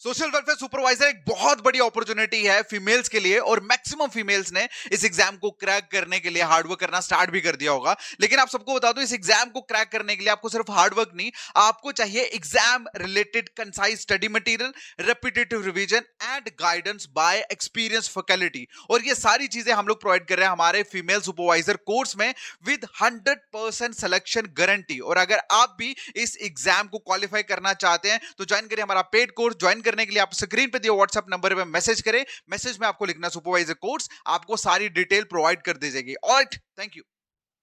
Social welfare supervisor एक बहुत बड़ी अपॉर्चुनिटी है फीमेल्स के लिए और मैक्सिमम फीमेल्स ने इस एग्जाम को क्रैक करने के लिए हार्डवर्क करना स्टार्ट भी कर दिया होगा। लेकिन आप सबको बता दो, इस एग्जाम को क्रैक करने के लिए आपको सिर्फ हार्डवर्क नहीं, आपको चाहिए exam related concise study material, repetitive revision and guidance bye experience faculty. और ये सारी चीजें हम लोग प्रोवाइड कर रहे हैं हमारे फीमेल सुपरवाइजर कोर्स में विद 100% सिलेक्शन गारंटी। और अगर आप भी इस एग्जाम को क्वालिफाई करना चाहते हैं तो ज्वाइन करिए हमारा पेड कोर्स। ज्वाइन करने के लिए आप स्क्रीन पे दिए व्हाट्सएप नंबर पे मैसेज करें, मैसेज में आपको लिखना सुपरवाइजर कोर्स, आपको सारी डिटेल प्रोवाइड कर दी जाएगी। Alright, thank you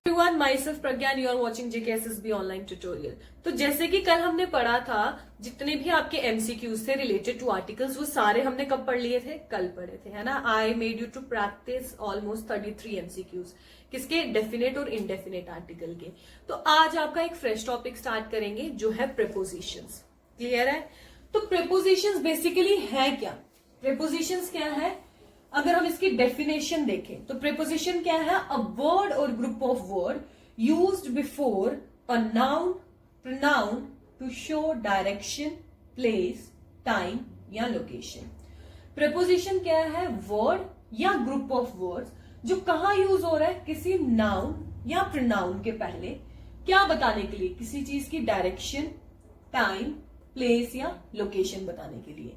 everyone, myself Pragya and you are watching JKSSB online tutorial। तो जैसे कि कल हमने पढ़ा था, जितने भी आपके MCQs थे रिलेटेड टू आर्टिकल्स वो सारे हमने कब पढ़ लिए थे? कल पढ़े थे, है ना। I made you to practice almost 33 MCQs किसके? डेफिनेट और इनडेफिनेट आर्टिकल के। तो आज आपका एक फ्रेश टॉपिक स्टार्ट करेंगे जो है प्रीपोजिशंस। क्लियर है? तो प्रीपोजिशंस बेसिकली है क्या? प्रीपोजिशंस क्या है? अगर हम इसकी डेफिनेशन देखें तो प्रीपोजिशन क्या है? अ वर्ड और group of word used before a noun, pronoun to show direction, place, time या लोकेशन। प्रीपोजिशन क्या है? वर्ड या ग्रुप ऑफ वर्ड्स जो कहां यूज हो रहा है? किसी नाउन या प्रोनाउन के पहले, क्या बताने के लिए? किसी चीज की डायरेक्शन, टाइम, प्लेस या लोकेशन बताने के लिए।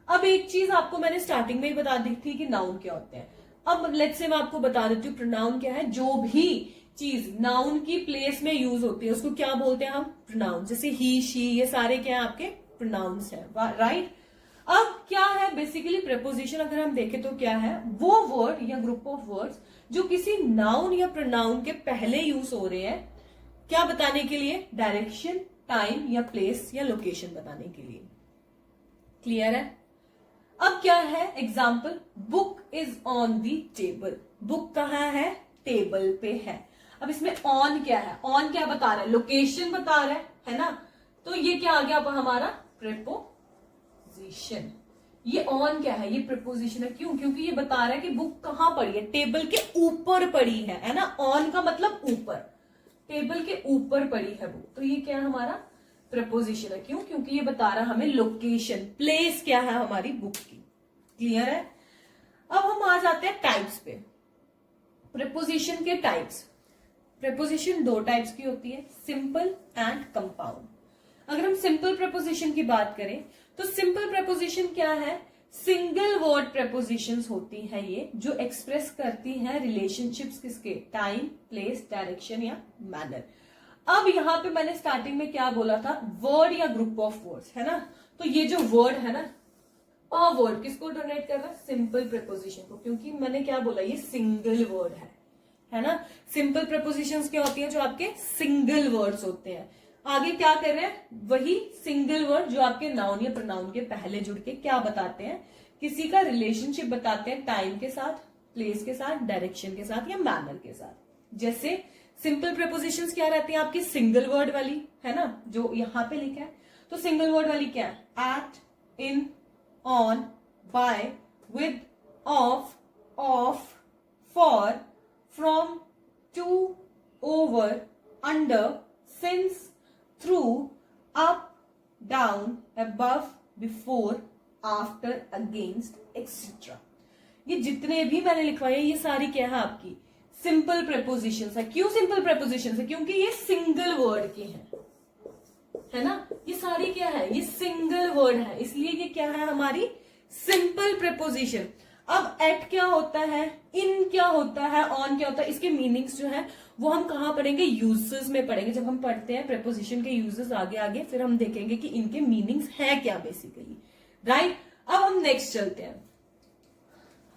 अब एक चीज आपको मैंने स्टार्टिंग में ही बता दी थी कि नाउन क्या होते हैं। अब लेट्स से मैं आपको बता देती हूँ प्रोनाउन क्या है। जो भी चीज नाउन की प्लेस में यूज होती है उसको क्या बोलते हैं हम? प्रोनाउन। जैसे ही, शी, ये सारे क्या है? आपके प्रोनाउंस हैं, राइट। अब क्या है बेसिकली प्रीपोजिशन? अगर हम देखें तो क्या है? वो वर्ड या ग्रुप ऑफ वर्ड्स जो किसी नाउन या प्रोनाउन के पहले यूज हो रहे हैं, क्या बताने के लिए? डायरेक्शन, टाइम या प्लेस या लोकेशन बताने के लिए। क्लियर है? अब क्या है example? Book is on the table. Book कहाँ है? टेबल पे है। अब इसमें ऑन क्या है? ऑन क्या बता रहा है? लोकेशन बता रहा है ना। तो ये क्या आ गया अब हमारा? प्रीपोजिशन। ये ऑन क्या है? ये प्रीपोजिशन है। क्यों? क्योंकि ये बता रहा है कि बुक कहां पड़ी है? टेबल के ऊपर पड़ी है ना। ऑन का मतलब ऊपर, टेबल के ऊपर पड़ी है बुक। तो ये क्या है? हमारा प्रीपोजिशन है। क्यों? क्योंकि ये बता रहा है हमें लोकेशन, प्लेस क्या है हमारी बुक की। क्लियर है? अब हम आ जाते हैं टाइप्स पे। प्रीपोजिशन के टाइप्स। प्रीपोजिशन दो टाइप्स की होती है, सिंपल एंड कंपाउंड। अगर हम सिंपल प्रीपोजिशन की बात करें तो सिंपल प्रीपोजिशन क्या है? सिंगल वर्ड प्रीपोजिशंस होती हैं ये, जो एक्सप्रेस करती हैं रिलेशनशिप्स किसके? टाइम, प्लेस, डायरेक्शन या मैनर। अब यहां पे मैंने स्टार्टिंग में क्या बोला था? वर्ड या ग्रुप ऑफ वर्ड्स, है ना। तो ये जो वर्ड है ना, अ वर्ड किसको डोनेट कर रहा है? सिंपल प्रीपोजिशन को, क्योंकि मैंने क्या बोला? ये सिंगल वर्ड है ना। सिंपल प्रीपोजिशंस क्या होती है? जो आपके सिंगल वर्ड्स होते हैं। आगे क्या कर रहे हैं? वही सिंगल वर्ड जो आपके नाउन या प्रोनाउन के पहले जुड़ के क्या बताते हैं? किसी का रिलेशनशिप बताते हैं, टाइम के साथ, प्लेस के साथ, डायरेक्शन के साथ या मैनर के साथ। जैसे सिंपल प्रीपोजिशंस क्या रहती हैं आपकी? सिंगल वर्ड वाली, है ना, जो यहां पे लिखा है। तो सिंगल वर्ड वाली क्या है? At, in, on, by, with, of, for, from, to, over, under, since, through, up, down, above, before, after, against, etcetera. ये जितने भी मैंने लिखवाए ये सारी क्या है? आपकी सिंपल प्रीपोजिशंस है। क्यों सिंपल प्रीपोजिशंस है? क्योंकि ये सिंगल वर्ड की है ना। ये सारी क्या है? ये सिंगल वर्ड है, इसलिए ये क्या है? हमारी सिंपल प्रीपोजिशन। अब एट क्या होता है? इन क्या होता है? ऑन क्या होता है? इसके मीनिंग्स जो है वो हम कहां पढ़ेंगे? यूजेस में पढ़ेंगे। जब हम पढ़ते हैं प्रीपोजिशन के यूजेस आगे आगे, फिर हम देखेंगे कि इनके मीनिंग्स है क्या बेसिकली, राइट। अब हम नेक्स्ट चलते हैं।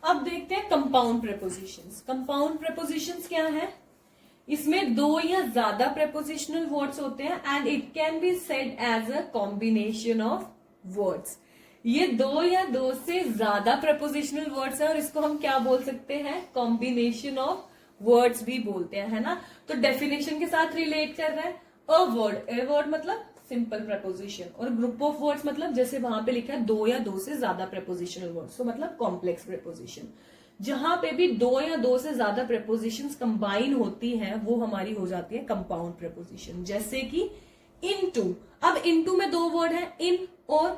अब देखते हैं कंपाउंड प्रीपोजिशंस। कंपाउंड प्रीपोजिशंस क्या है? इसमें दो या ज्यादा प्रीपोजिशनल वर्ड्स होते हैं and it can be said as a combination of words. ये दो या दो से ज्यादा प्रीपोजिशनल वर्ड्स है और इसको हम क्या बोल सकते हैं? कॉम्बिनेशन ऑफ वर्ड्स भी बोलते हैं, है ना। तो डेफिनेशन के साथ रिलेट कर रहा है। अ वर्ड मतलब सिंपल प्रीपोजिशन, और ग्रुप ऑफ वर्ड्स मतलब जैसे वहां पे लिखा है दो या दो से ज्यादा प्रीपोजिशनल वर्ड्स, तो मतलब कॉम्प्लेक्स प्रीपोजिशन। जहां पे भी दो या दो से ज्यादा प्रीपोजिशंस कंबाइन होती हैं वो हमारी हो जाती है कंपाउंड प्रीपोजिशन। जैसे कि इनटू। अब इनटू में दो वर्ड है, इन और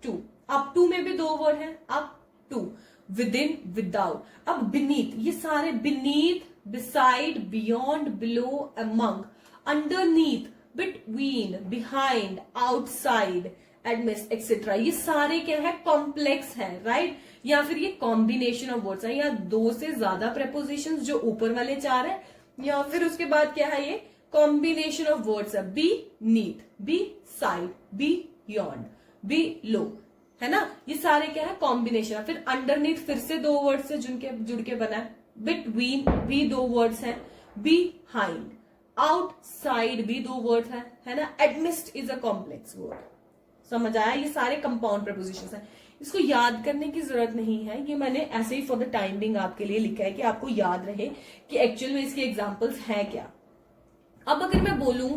टू, अप टू में भी 2 वर्ड है, up to, with in, without. अब बीनीथ, ये सारे beneath, beside, beyond, below, among, underneath, between, behind, outside, amidst, etcetera, ये सारे क्या है, कॉम्प्लेक्स है, राइट। या फिर ये कॉम्बिनेशन ऑफ वर्ड्स है, या 2 से ज्यादा प्रेपोजिशंस जो ऊपर वाले 4 है, या फिर उसके बाद क्या है, ये कॉम्बिनेशन ऑफ वर्ड्स है, beneath, beside, beyond, below, है ना। ये सारे क्या है, कॉम्बिनेशन है। फिर अंडरनीथ फिर से 2 वर्ड से जुड़ के बना है, बिटवीन भी 2 वर्ड्स हैं, बिहाइंड, आउटसाइड भी 2 वर्ड है ना। एडमिस्ट इज अ कॉम्प्लेक्स वर्ड, समझ आया। ये सारे कंपाउंड प्रपोजिशंस हैं, इसको याद करने की जरूरत नहीं है, ये मैंने ऐसे ही फॉर द टाइम बिंग आपके लिए लिखा है कि आपको याद रहे कि एक्चुअल में इसके एग्जांपल्स हैं क्या। अब अगर मैं बोलूं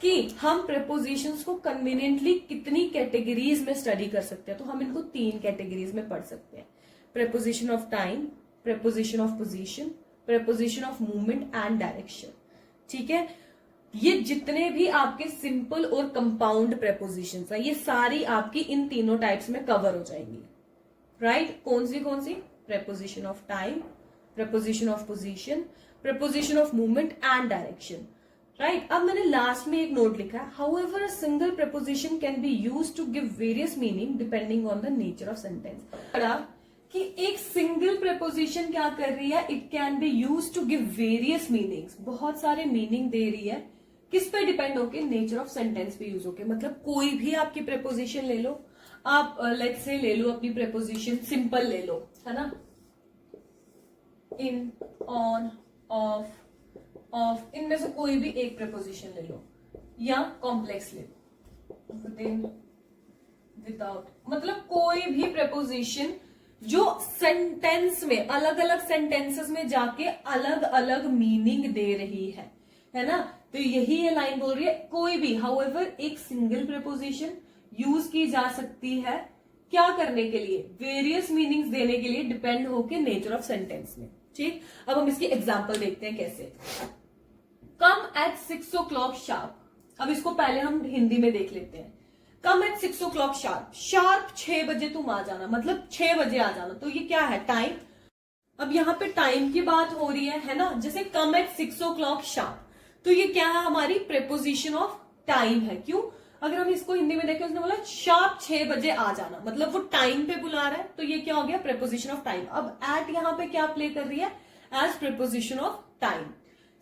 कि हम प्रेपोजिशंस को कन्वीनियंटली कितनी कैटेगरीज में स्टडी कर सकते हैं, तो हम इनको 3 कैटेगरीज में पढ़ सकते हैं, preposition of time, preposition of position, preposition of movement and direction. ठीक है, ये जितने भी आपके सिंपल और कंपाउंड प्रेपोजिशंस हैं, ये सारी आपकी इन तीनों टाइप्स में कवर हो जाएंगी, राइट। कौन सी, preposition of time, preposition of position, preposition of movement and direction, right. अब मैंने लास्ट में एक नोट लिखा है, however a single preposition can be used to give various meaning depending on the nature of sentence. कि एक single preposition क्या कर रही है, it can be used to give various meanings, बहुत सारे मीनिंग दे रही है, किस पे डिपेंड होके, नेचर ऑफ सेंटेंस पे यूज होके। मतलब कोई भी आपकी प्रेपोजिशन ले लो आप, लेट्स से ले लो अपनी प्रेपोजिशन सिंपल ले लो, है ना, इन, ऑन, ऑफ, इनमें से कोई भी एक प्रेपोजिशन ले लो, या कॉम्प्लेक्स ले लो, विदिन, विदाउट, मतलब कोई भी प्रेपोजिशन जो सेंटेंस में, अलग अलग सेंटेंसेस में जाके अलग अलग मीनिंग दे रही है ना। तो यही ये लाइन बोल रही है, कोई भी, हाउएवर, एक सिंगल प्रेपोजिशन यूज की जा सकती है, क्या करने के लिए, वेरियस मीनिंग्स देने के लिए, डिपेंड होके नेचर ऑफ सेंटेंस में। ठीक, अब हम इसकी एग्जांपल देखते हैं कैसे। कम एट 6 o'clock शार्प, अब इसको पहले हम हिंदी में देख लेते हैं। कम एट 6 o'clock शार्प, शार्प 6 बजे तुम आ जाना, मतलब 6 बजे आ जाना, तो ये क्या है, टाइम। अब यहाँ पे टाइम की बात हो रही है ना, जैसे कम एट 6 o'clock शार्प, तो ये क्या है, हमारी प्रेपोजिशन ऑफ टाइम है। क्यों, अगर हम इसको हिंदी में देखें, उसने बोला शार्प 6 बजे आ जाना, मतलब वो टाइम पे बुला रहा है, तो ये क्या हो गया, प्रेपोजिशन ऑफ टाइम। अब एट यहाँ पे क्या प्ले कर रही है, as preposition of time.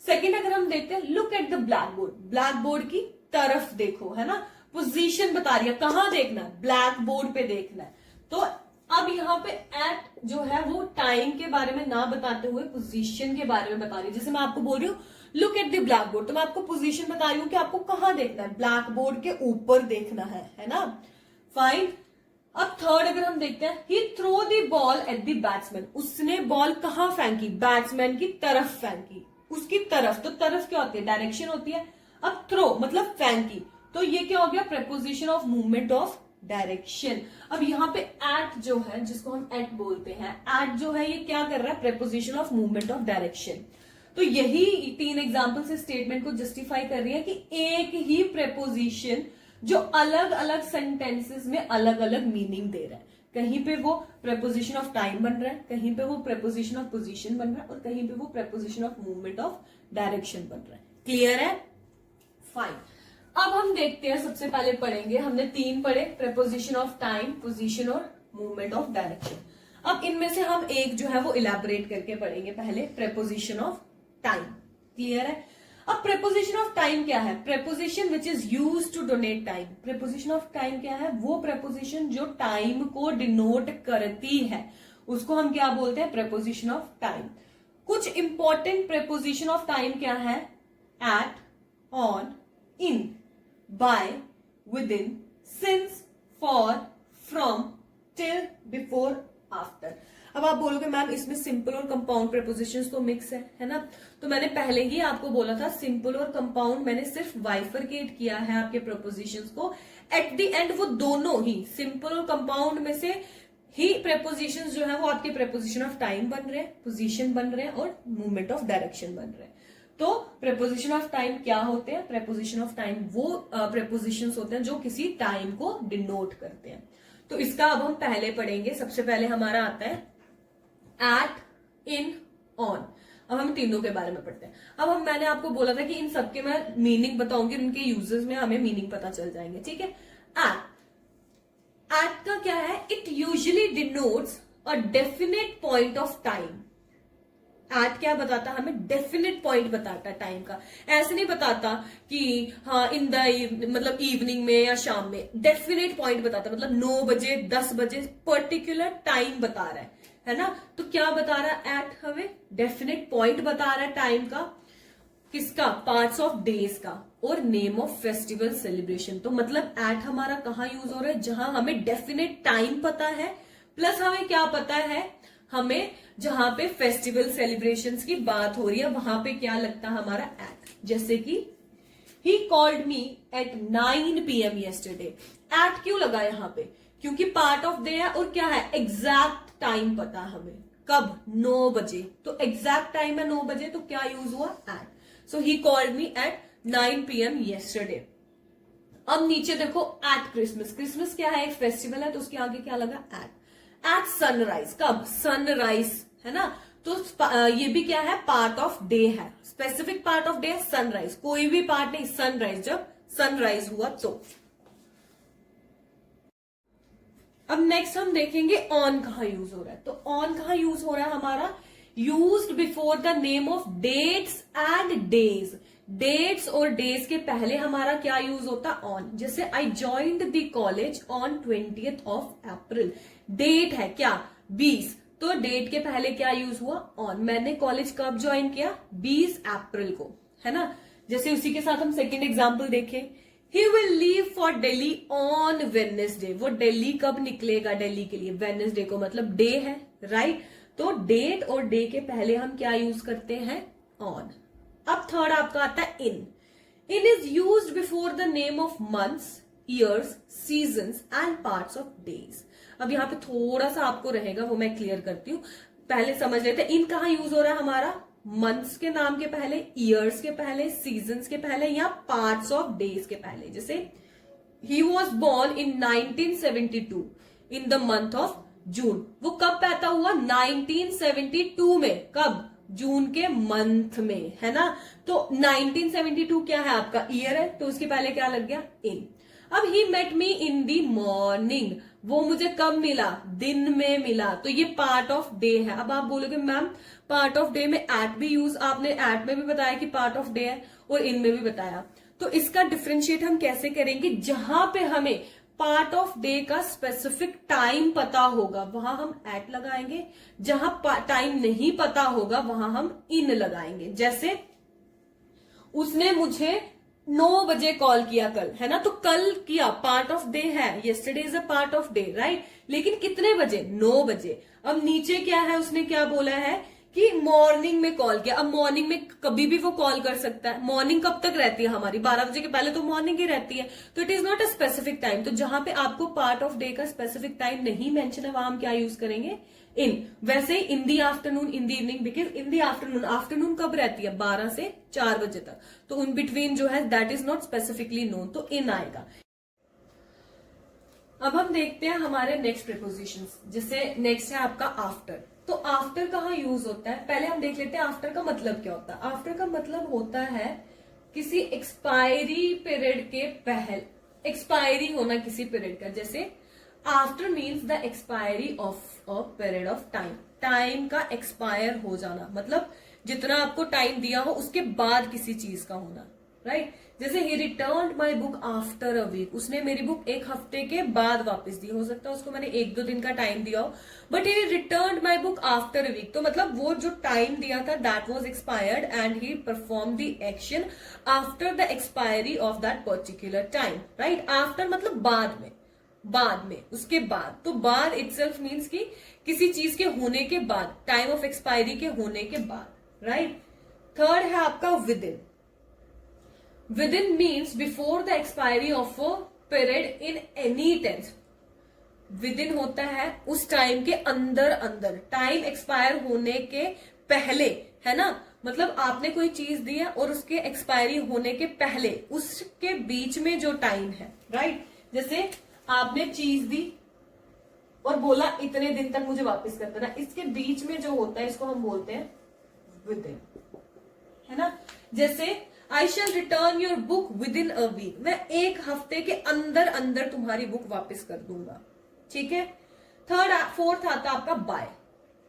Second अगर हम देखते हैं, look at the black board, black board की तरफ देखो, है ना, पोजीशन बता रही है, कहां देखना है, ब्लैक बोर्ड पे देखना है। तो अब यहाँ पे एट जो है वो टाइम के बारे में ना बताते हुए पोजीशन के बारे में बता रही है। जैसे मैं आपको बोल रही हूँ look at the black board, तो मैं आपको पोजीशन बता रही हूँ कि आपको कहां देखना है, ब्लैक बोर्ड के ऊपर देखना है ना। फाइन। अब थर्ड अगर हम देखते हैं, he throw the ball at the batsman, उसने बॉल कहां फेंकी, बैट्समैन की तरफ फेंकी, उसकी तरफ, तो तरफ क्या होती है, डायरेक्शन होती है। अब थ्रो मतलब फेंकी, तो ये क्या हो गया, preposition of movement of direction. अब यहाँ पे एट जो है, जिसको हम एट बोलते हैं, एट जो है ये क्या कर रहा है, preposition of movement of direction. तो यही 3 एग्जाम्पल से स्टेटमेंट को जस्टिफाई कर रही है कि एक ही प्रेपोजिशन जो अलग अलग सेंटेंसेस में अलग अलग मीनिंग दे रहा है, कहीं पे वो प्रेपोजिशन ऑफ टाइम बन रहा है, कहीं पे वो प्रेपोजिशन ऑफ पोजीशन बन रहा है, और कहीं पे वो preposition of movement of direction बन रहा है। क्लियर है, फाइन। अब हम देखते हैं, सबसे पहले पढ़ेंगे, हमने 3 पढ़े, प्रेपोजिशन ऑफ टाइम, पोजीशन और मूवमेंट ऑफ डायरेक्शन। अब इनमें से हम एक जो है वो इलैबोरेट करके पढ़ेंगे, पहले प्रेपोजिशन ऑफ टाइम। क्लियर है। अब प्रेपोजिशन ऑफ टाइम क्या है, preposition which is used to donate time. Preposition of time क्या है, वो प्रेपोजिशन जो टाइम को डिनोट करती है, उसको हम क्या बोलते हैं, प्रेपोजिशन ऑफ टाइम। कुछ इंपॉर्टेंट प्रेपोजिशन ऑफ टाइम क्या है, at, on, in, by, with in, since, for, from, till, before, after. अब आप बोलोगे मैम इसमें सिंपल और कंपाउंड प्रेपोजिशंस तो मिक्स है ना। तो मैंने पहले ही आपको बोला था सिंपल और कंपाउंड मैंने सिर्फ बाइफरकेट किया है आपके प्रेपोजिशंस को। एट द एंड वो दोनों ही सिंपल और कंपाउंड में से ही प्रेपोजिशंस जो है वो आपके प्रेपोजिशन ऑफ टाइम बन रहे हैं, पोजीशन बन रहे हैं और मूवमेंट ऑफ डायरेक्शन बन रहे हैं। तो प्रेपोजिशन ऑफ टाइम क्या होते हैं, प्रेपोजिशन ऑफ टाइम वो प्रेपोजिशंस होते हैं जो किसी टाइम को डिनोट करते हैं। तो इसका अब हम पहले पढ़ेंगे। सबसे पहले हमारा आता है एट, इन, ऑन। अब हम तीनों के बारे में पढ़ते हैं। अब मैंने आपको बोला था कि इन सबके मैं मीनिंग बताऊंगी, उनके यूजेस में हमें मीनिंग पता चल जाएंगे, ठीक है। एट का क्या है? It usually denotes a definite point of time. At क्या बताता? हमें डेफिनेट पॉइंट बताता है टाइम का। ऐसे नहीं बताता कि हाँ इन द मतलब इवनिंग में या शाम में। डेफिनेट पॉइंट बताता मतलब 9 बजे 10 बजे पर्टिकुलर टाइम बता रहा है ना। तो क्या बता रहा है एट? हमें डेफिनेट पॉइंट बता रहा है टाइम का। किसका? पार्ट्स ऑफ डेज का और नेम ऑफ फेस्टिवल सेलिब्रेशन। तो मतलब एट हमारा कहाँ यूज हो रहा है? जहां हमें डेफिनेट टाइम पता है, प्लस हमें क्या पता है, हमें जहां पे फेस्टिवल सेलिब्रेशंस की बात हो रही है वहां पे क्या लगता है हमारा एट। जैसे कि he called me at 9 PM yesterday। At क्यों लगा यहां पे? क्योंकि पार्ट ऑफ डे है और क्या है? एग्जैक्ट टाइम पता हमें, कब? 9 बजे। तो एग्जैक्ट टाइम है 9 बजे, तो क्या यूज हुआ? At. So he called me at 9 PM yesterday। अब नीचे देखो एट क्रिसमस। क्रिसमस क्या है? एक फेस्टिवल है, तो उसके आगे क्या लगा? एट। At sunrise. कब? सनराइज, है ना। तो ये भी क्या है? पार्ट ऑफ डे है। स्पेसिफिक पार्ट ऑफ डे है सनराइज, कोई भी पार्ट नहीं, सनराइज। जब सनराइज हुआ तो। अब नेक्स्ट हम देखेंगे ऑन कहाँ यूज हो रहा है। तो ऑन कहाँ यूज हो रहा है हमारा? Used before the name of dates and days. Dates और डेज के पहले हमारा क्या यूज होता है? ऑन। जैसे I joined the college on 20th of April। Date है क्या? 20। तो डेट के पहले क्या यूज हुआ? ऑन। मैंने कॉलेज कब ज्वाइन किया? 20 अप्रैल को, है ना। जैसे उसी के साथ हम सेकेंड एग्जाम्पल देखें। He will leave for Delhi on Wednesday. वो दिल्ली कब निकलेगा दिल्ली के लिए? वेडनेसडे को, मतलब डे है, राइट। तो डेट और डे के पहले हम क्या यूज करते हैं? ऑन। अब थर्ड आपका आता है in. In is used before the name of months, years, seasons and parts of days. अब यहाँ पे थोड़ा सा आपको रहेगा, वो मैं क्लियर करती हूँ। पहले समझ लेते हैं इन कहाँ यूज हो रहा है हमारा? मंथ्स के नाम के पहले, ईयर्स के पहले, सीजन्स के पहले या पार्ट्स ऑफ डेज के पहले। जैसे he was born in 1972 in the month of June. वो कब पैदा हुआ? 1972 में। कब? जून के मंथ में, है ना। तो 1972 क्या है आपका? ईयर है, तो उसके पहले क्या लग गया? इन। अब ही मेट मी इन दी मॉर्निंग। वो मुझे कब मिला? दिन में मिला। तो ये पार्ट ऑफ डे है। अब आप बोलोगे मैम पार्ट ऑफ डे में एट भी यूज, आपने एट में भी बताया कि पार्ट ऑफ डे है और इन में भी बताया। तो इसका डिफरेंशिएट हम कैसे करेंगे? जहां पे हमें पार्ट ऑफ डे का स्पेसिफिक टाइम पता होगा वहां हम एट लगाएंगे, जहां टाइम नहीं पता होगा वहां हम इन लगाएंगे। जैसे उसने मुझे 9 बजे कॉल किया कल, है ना। तो कल किया पार्ट ऑफ डे है, yesterday is a part of day, right. लेकिन कितने बजे? 9 बजे। अब नीचे क्या है? उसने क्या बोला है कि मॉर्निंग में कॉल किया। अब मॉर्निंग में कभी भी वो कॉल कर सकता है। मॉर्निंग कब तक रहती है हमारी? 12 बजे के पहले तो मॉर्निंग ही रहती है। तो it is not a specific time. तो जहां पे आपको पार्ट ऑफ डे का स्पेसिफिक टाइम नहीं मेंशन है वहां हम क्या यूज करेंगे? इन। वैसे ही in the afternoon, in the evening, because in the afternoon, afternoon कब रहती है? 12 से 4 बजे तक। तो इन बिटवीन जो है that is not specifically known, तो इन आएगा। अब हम देखते हैं हमारे नेक्स्ट प्रीपोजिशंस। जैसे नेक्स्ट है आपका आफ्टर। तो आफ्टर कहाँ यूज होता है? पहले हम देख लेते हैं आफ्टर का मतलब क्या होता है। आफ्टर का मतलब होता है किसी एक्सपायरी पीरियड के पहले, एक्सपायरी होना किसी पीरियड का। जैसे after means the expiry of a period of time. Time का एक्सपायर हो जाना, मतलब जितना आपको टाइम दिया हो उसके बाद किसी चीज का होना, राइट। जैसे he returned my book after a week. उसने मेरी बुक एक हफ्ते के बाद वापस दी। हो सकता है उसको मैंने 1-2 दिन का टाइम दिया हो, but he returned my book after a week. तो मतलब वो जो टाइम दिया था that was expired and he perform the action after the expiry of that particular time, right. After मतलब बाद में, बाद में, उसके बाद। तो बाद इटसेल्फ मीन्स कि किसी चीज के होने के बाद, टाइम ऑफ एक्सपायरी के होने के बाद, राइट। थर्ड है आपका with in. Within means before the expiry of a period in any tense. Within होता है उस टाइम के अंदर, अंदर टाइम एक्सपायर होने के पहले, है ना। मतलब आपने कोई चीज दी है और उसके एक्सपायरी होने के पहले, उसके बीच में जो टाइम है, राइट। जैसे आपने चीज दी और बोला इतने दिन तक मुझे वापस कर देना, इसके बीच में जो होता है इसको हम बोलते हैं विद इन, है ना। जैसे I shall return your book within a week, मैं एक हफ्ते के अंदर अंदर तुम्हारी बुक वापस कर दूंगा, ठीक है। फोर्थ आता आपका by.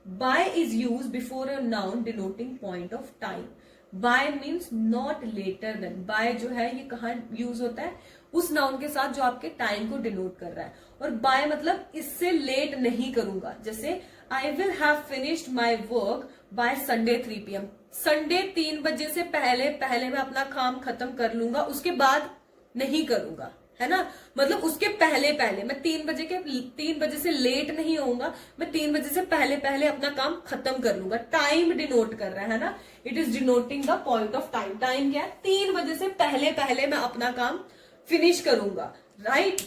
By is use before a noun denoting point of time. By means not later than. By जो है ये कहाँ यूज होता है, उस नाउन के साथ जो आपके टाइम को डिनोट कर रहा है। और बाय मतलब इससे लेट नहीं करूंगा, जैसे I will have finished my work by Sunday 3 PM। Sunday 3 बजे से पहले पहले मैं अपना काम खत्म कर लूंगा, उसके बाद नहीं करूंगा, है ना। मतलब उसके पहले पहले मैं 3 बजे से लेट नहीं होऊंगा, मैं 3 बजे से पहले पहले अपना काम खत्म कर लूंगा। टाइम डिनोट कर रहा है ना, it is denoting the point of time. Time क्या है, 3 बजे से पहले पहले मैं अपना काम फिनिश करूंगा, राइट।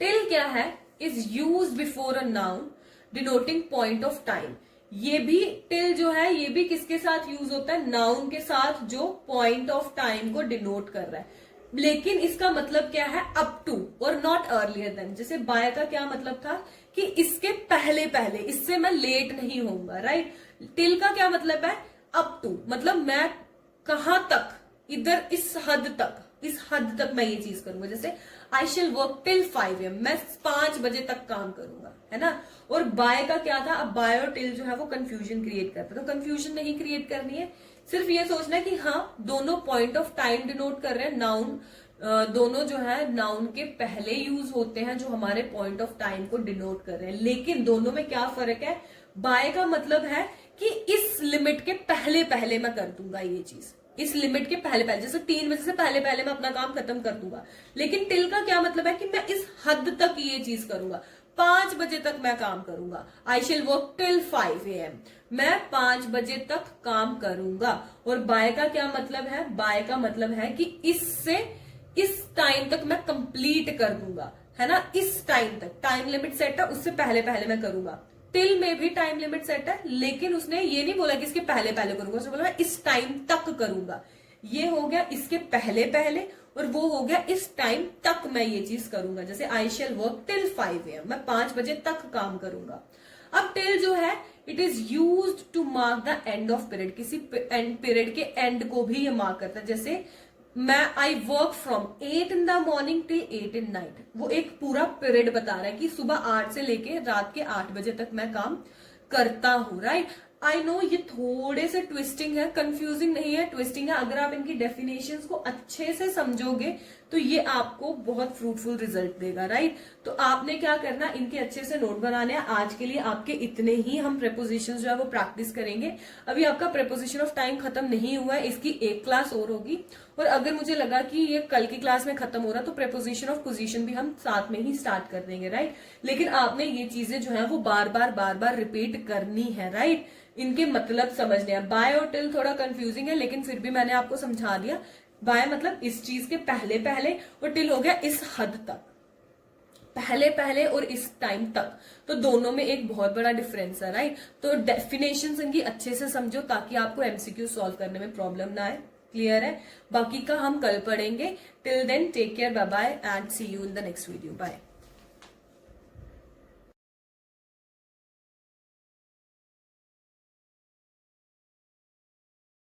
टिल क्या है, is use before a noun denoting point of time. ये भी टिल जो है ये भी किसके साथ यूज होता है, नाउन के साथ जो पॉइंट ऑफ टाइम को डिनोट कर रहा है। लेकिन इसका मतलब क्या है, अप टू और नॉट अर्लियर देन। जैसे बाय का क्या मतलब था कि इसके पहले पहले, इससे मैं लेट नहीं होऊंगा, राइट। टिल का क्या मतलब है, अप टू मतलब मैं कहां तक, इधर इस हद तक मैं ये चीज करूंगा। जैसे I shell work till 5 AM, मैं 5 बजे तक काम करूंगा, है ना। और बाय का क्या था, अब बाय और टिल जो है वो कंफ्यूजन क्रिएट करता है, तो कंफ्यूजन नहीं क्रिएट करनी है, सिर्फ ये सोचना है कि हाँ दोनों पॉइंट ऑफ टाइम डिनोट कर रहे हैं। नाउन दोनों जो है नाउन के पहले यूज होते हैं जो हमारे पॉइंट ऑफ टाइम को डिनोट कर रहे हैं, लेकिन दोनों में क्या फर्क है। बाय का मतलब है कि इस लिमिट के पहले पहले मैं कर दूंगा ये चीज, इस लिमिट के पहले पहले, जैसे 3 बजे से पहले पहले मैं अपना काम खत्म कर दूंगा। लेकिन टिल का क्या मतलब है कि मैं इस हद तक ये चीज करूंगा, 5 बजे तक मैं काम करूंगा। I shall work till 5 AM, मैं 5 बजे तक काम करूंगा। और बाय का क्या मतलब है, बाय का मतलब है कि इससे इस टाइम तक मैं कंप्लीट कर दूंगा, है ना। इस टाइम तक टाइम लिमिट सेट है, उससे पहले पहले मैं करूंगा। टिल में भी टाइम लिमिट सेट है, लेकिन उसने ये नहीं बोला कि इसके पहले पहले करूंगा, उसने बोला मैं इस टाइम तक करूंगा। ये हो गया इसके पहले पहले, और वो हो गया इस टाइम तक मैं ये चीज करूंगा। जैसे I shell work till 5 AM, मैं 5 बजे तक काम करूंगा। अब टिल जो है it is used to mark the end of period, किसी पीरियड के एंड को भी ये मार्क करता है। जैसे मैं I work from 8 in the morning till 8 in night, वो एक पूरा पीरियड बता रहा है कि सुबह 8 से लेके रात के 8 बजे तक मैं काम करता हूं, राइट। आई नो ये थोड़े से ट्विस्टिंग है, कंफ्यूजिंग नहीं है, ट्विस्टिंग है। अगर आप इनकी डेफिनेशंस को अच्छे से समझोगे तो ये आपको बहुत फ्रूटफुल रिजल्ट देगा, राइट। तो आपने क्या करना, इनके अच्छे से नोट बनाने हैं। आज के लिए आपके इतने ही हम प्रेपोजिशंस जो है वो प्रैक्टिस करेंगे। अभी आपका प्रेपोजिशन ऑफ टाइम खत्म नहीं हुआ है, इसकी एक क्लास और होगी। और अगर मुझे लगा कि ये कल की क्लास में खत्म हो रहा तो प्रेपोजिशन ऑफ पोजीशन भी हम साथ में ही स्टार्ट कर देंगे, राइट। लेकिन आपने ये चीजें जो है वो बार बार रिपीट करनी है, राइट। इनके मतलब समझने हैं। बाय और टिल थोड़ा कंफ्यूजिंग है, लेकिन फिर भी मैंने आपको समझा दिया। बाय मतलब इस चीज के पहले पहले, और टिल हो गया इस हद तक, पहले पहले और इस टाइम तक। तो दोनों में एक बहुत बड़ा डिफरेंस है, राइट। तो डेफिनेशंस इनकी अच्छे से समझो ताकि आपको एमसीक्यू सॉल्व करने में प्रॉब्लम ना आए। क्लियर है, बाकी का हम कल पढ़ेंगे। Till then take care, bye bye and see you in the next video. Bye.